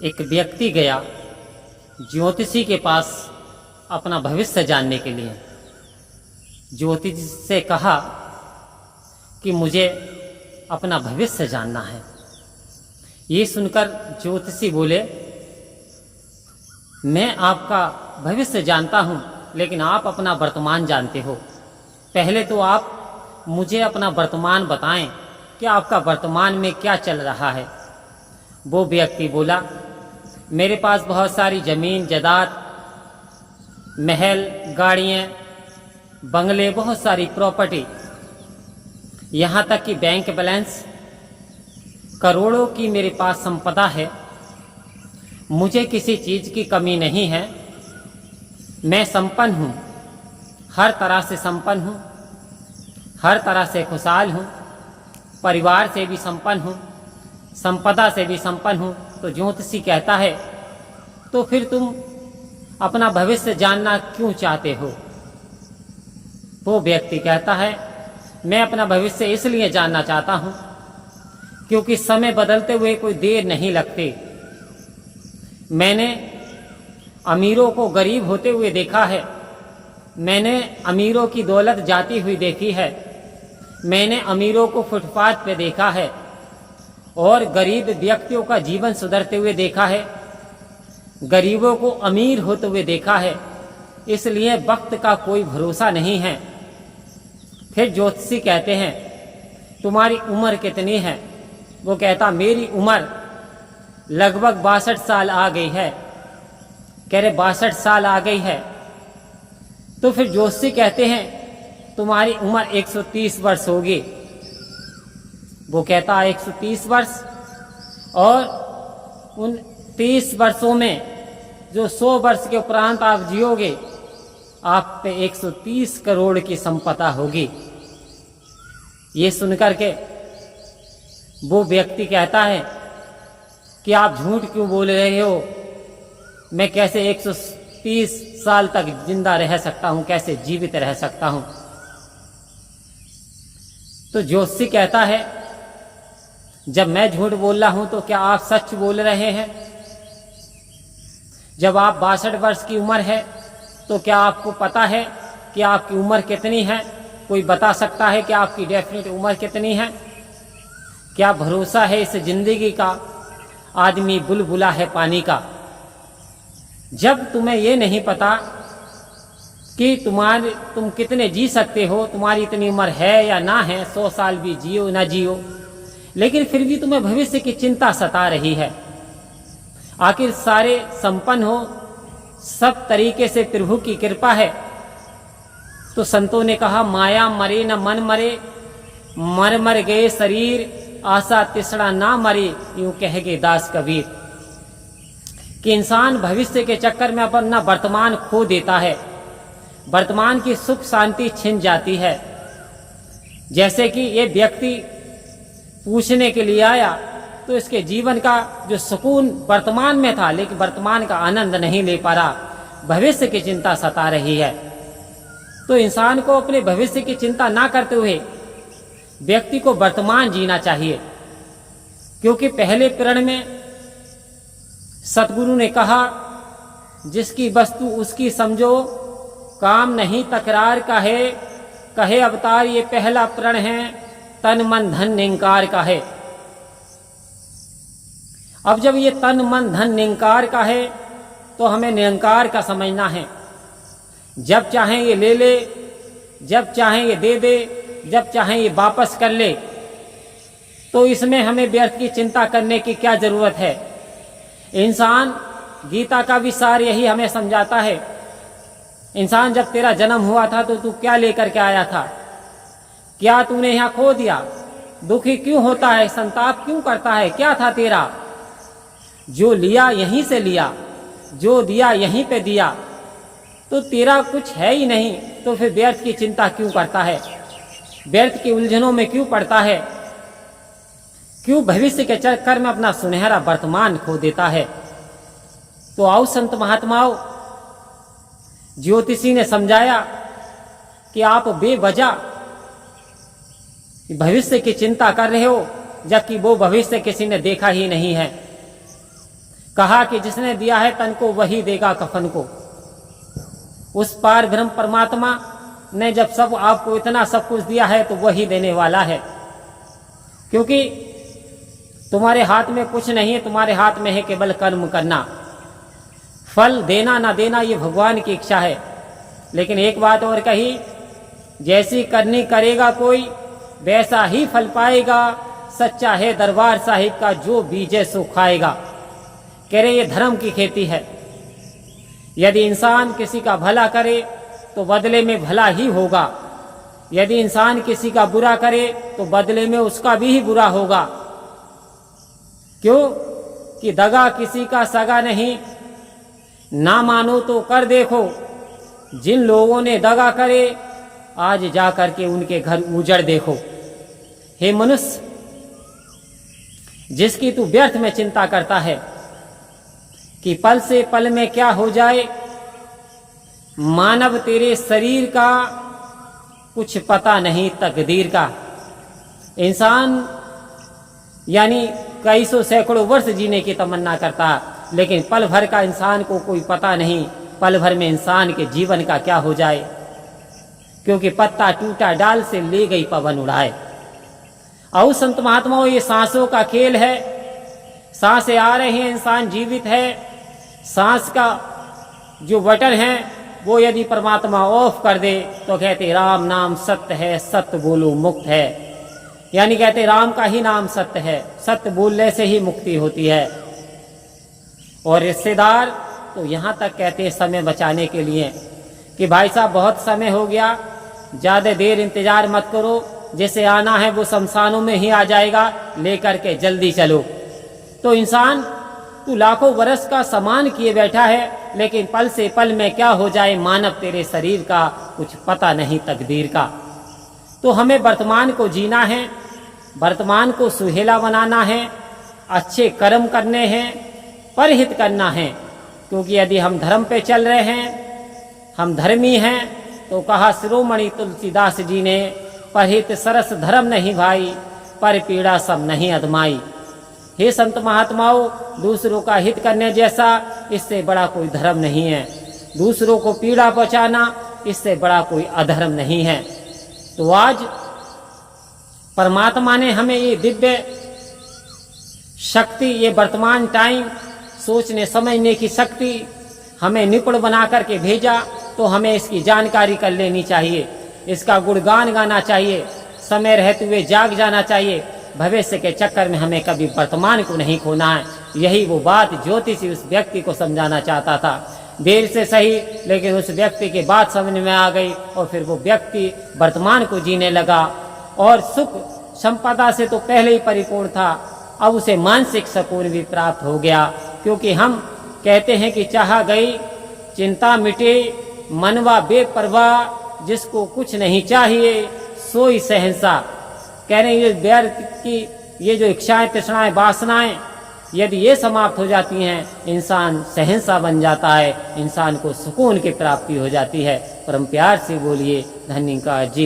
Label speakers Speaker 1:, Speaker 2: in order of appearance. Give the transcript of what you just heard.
Speaker 1: एक व्यक्ति गया ज्योतिषी के पास अपना भविष्य जानने के लिए। ज्योतिषी से कहा कि मुझे अपना भविष्य जानना है। ये सुनकर ज्योतिषी बोले, मैं आपका भविष्य जानता हूँ, लेकिन आप अपना वर्तमान जानते हो। पहले तो आप मुझे अपना वर्तमान बताएं कि आपका वर्तमान में क्या चल रहा है। वो व्यक्ति बोला, मेरे पास बहुत सारी ज़मीन जायदाद, महल, गाड़ियाँ, बंगले, बहुत सारी प्रॉपर्टी, यहाँ तक कि बैंक बैलेंस करोड़ों की मेरे पास संपदा है। मुझे किसी चीज़ की कमी नहीं है। मैं संपन्न हूँ, हर तरह से संपन्न हूँ, हर तरह से खुशहाल हूँ, परिवार से भी संपन्न हूँ, संपदा से भी संपन्न हूँ। तो ज्योतिषी कहता है, तो फिर तुम अपना भविष्य जानना क्यों चाहते हो? वो व्यक्ति कहता है, मैं अपना भविष्य इसलिए जानना चाहता हूँ क्योंकि समय बदलते हुए कोई देर नहीं लगती। मैंने अमीरों को गरीब होते हुए देखा है, मैंने अमीरों की दौलत जाती हुई देखी है, मैंने अमीरों को फुटपाथ पे देखा है और गरीब व्यक्तियों का जीवन सुधरते हुए देखा है, गरीबों को अमीर होते हुए देखा है। इसलिए वक्त का कोई भरोसा नहीं है। फिर ज्योतिषी कहते हैं, तुम्हारी उम्र कितनी है? वो कहता, मेरी उम्र लगभग 62 साल आ गई है। कह रहे 62 साल आ गई है। तो फिर ज्योतिषी कहते हैं, तुम्हारी उम्र 130 वर्ष होगी। वो कहता है 130 वर्ष, और उन 30 वर्षों में जो 100 वर्ष के उपरांत आप जियोगे, आप पे 130 करोड़ की संपदा होगी। ये सुनकर के वो व्यक्ति कहता है कि आप झूठ क्यों बोल रहे हो? मैं कैसे 130 साल तक जिंदा रह सकता हूं, कैसे जीवित रह सकता हूं? तो ज्योतिषी कहता है, जब मैं झूठ बोल रहा हूं तो क्या आप सच बोल रहे हैं? जब आप 62 वर्ष की उम्र है तो क्या आपको पता है कि आपकी उम्र कितनी है? कोई बता सकता है कि आपकी डेफिनेट उम्र कितनी है? क्या भरोसा है इस जिंदगी का? आदमी बुलबुला है पानी का। जब तुम्हें ये नहीं पता कि तुम कितने जी सकते हो, तुम्हारी इतनी उम्र है या ना है, 100 साल भी जियो ना जियो, लेकिन फिर भी तुम्हें भविष्य की चिंता सता रही है। आखिर सारे संपन्न हो, सब तरीके से प्रभु की कृपा है। तो संतों ने कहा, माया मरे न मन मरे, मर मर गए शरीर, आशा तिसड़ा ना मरे, यूं कह गए दास कबीर। कि इंसान भविष्य के चक्कर में अपना वर्तमान खो देता है, वर्तमान की सुख शांति छिन जाती है। जैसे कि ये व्यक्ति पूछने के लिए आया तो इसके जीवन का जो सुकून वर्तमान में था, लेकिन वर्तमान का आनंद नहीं ले पा रहा, भविष्य की चिंता सता रही है। तो इंसान को अपने भविष्य की चिंता ना करते हुए व्यक्ति को वर्तमान जीना चाहिए। क्योंकि पहले प्रण में सतगुरु ने कहा, जिसकी वस्तु उसकी समझो, काम नहीं तकरार का है, कहे अवतार ये पहला प्रण है, तन मन धन निंकार का है। अब जब ये तन मन धन निंकार का है तो हमें निरंकार का समझना है। जब चाहें ये ले ले, जब चाहें ये दे दे, जब चाहें ये वापस कर ले। तो इसमें हमें व्यर्थ की चिंता करने की क्या जरूरत है? इंसान, गीता का भी सार यही हमें समझाता है। इंसान, जब तेरा जन्म हुआ था तो तू क्या लेकर के आया था? क्या तूने यहाँ खो दिया? दुखी क्यों होता है? संताप क्यों करता है? क्या था तेरा? जो लिया यहीं से लिया, जो दिया यहीं पे दिया, तो तेरा कुछ है ही नहीं। तो फिर व्यर्थ की चिंता क्यों करता है? व्यर्थ की उलझनों में क्यों पड़ता है? क्यों भविष्य के चक्कर में अपना सुनहरा वर्तमान खो देता है? तो आओ संत महात्माओं, ज्योतिषी ने समझाया कि आप बेवजह भविष्य की चिंता कर रहे हो, जबकि वो भविष्य किसी ने देखा ही नहीं है। कहा कि जिसने दिया है तन को वही देगा कफन को। उस पार ब्रह्म परमात्मा ने जब सब आपको इतना सब कुछ दिया है तो वही देने वाला है, क्योंकि तुम्हारे हाथ में कुछ नहीं है, तुम्हारे हाथ में है केवल कर्म करना। फल देना ना देना ये भगवान की इच्छा है। लेकिन एक बात और कही, जैसी करनी करेगा कोई वैसा ही फल पाएगा, सच्चा है दरबार साहिब का जो बीजे सो खाएगा। कह रहे ये धर्म की खेती है। यदि इंसान किसी का भला करे तो बदले में भला ही होगा, यदि इंसान किसी का बुरा करे तो बदले में उसका भी ही बुरा होगा। क्यों कि दगा किसी का सगा नहीं, ना मानो तो कर देखो। जिन लोगों ने दगा करे आज जा करके उनके घर उजड़ देखो। हे मनुष्य, जिसकी तू व्यर्थ में चिंता करता है कि पल से पल में क्या हो जाए, मानव तेरे शरीर का कुछ पता नहीं तकदीर का। इंसान यानी कई सौ सैकड़ों वर्ष जीने की तमन्ना करता, लेकिन पल भर का इंसान को कोई पता नहीं, पल भर में इंसान के जीवन का क्या हो जाए। क्योंकि पत्ता टूटा डाल से ले गई पवन उड़ाए। और संत महात्माओं, ये सांसों का खेल है। सांसें आ रही हैं, इंसान जीवित है। सांस का जो बटन है वो यदि परमात्मा ऑफ कर दे तो कहते राम नाम सत्य है, सत्य बोलो मुक्त है। यानी कहते राम का ही नाम सत्य है, सत्य बोलने से ही मुक्ति होती है। और रिश्तेदार तो यहाँ तक कहते हैं समय बचाने के लिए कि भाई साहब बहुत समय हो गया, ज़्यादा देर इंतजार मत करो, जैसे आना है वो शमशानों में ही आ जाएगा, लेकर के जल्दी चलो। तो इंसान तू लाखों बरस का सामान किए बैठा है, लेकिन पल से पल में क्या हो जाए मानव तेरे शरीर का कुछ पता नहीं तकदीर का। तो हमें वर्तमान को जीना है, वर्तमान को सुहेला बनाना है, अच्छे कर्म करने हैं, परहित करना है। क्योंकि यदि हम धर्म पे चल रहे हैं, हम धर्मी हैं, तो कहा शिरोमणि तुलसीदास जी ने, परहित सरस धर्म नहीं भाई, पर पीड़ा सब नहीं अदमाई। हे संत महात्माओं, दूसरों का हित करने जैसा इससे बड़ा कोई धर्म नहीं है। दूसरों को पीड़ा पहुंचाना इससे बड़ा कोई अधर्म नहीं है। तो आज परमात्मा ने हमें ये दिव्य शक्ति, ये वर्तमान टाइम सोचने समझने की शक्ति हमें निपुण बना करके भेजा, तो हमें इसकी जानकारी कर लेनी चाहिए, इसका गुणगान गाना चाहिए, समय रहते हुए जाग जाना चाहिए। भविष्य के चक्कर में हमें कभी वर्तमान को नहीं खोना है। यही वो बात ज्योतिषी उस व्यक्ति को समझाना चाहता था। देर से सही, लेकिन उस व्यक्ति की बात समझ में आ गई और फिर वो व्यक्ति वर्तमान को जीने लगा। और सुख संपदा से तो पहले ही परिपूर्ण था, अब उसे मानसिक सुकून भी प्राप्त हो गया। क्योंकि हम कहते हैं कि चाहा गई चिंता मिटे, मनवा बेपरवाह, जिसको कुछ नहीं चाहिए सोई सहनसा। कह रहे हैं ये व्यर्थ की ये जो इच्छाएं, तृष्णाएं, वासनाएं यदि ये समाप्त हो जाती हैं, इंसान सहनसा बन जाता है, इंसान को सुकून की प्राप्ति हो जाती है। परम प्यार से बोलिए धन्य का जी।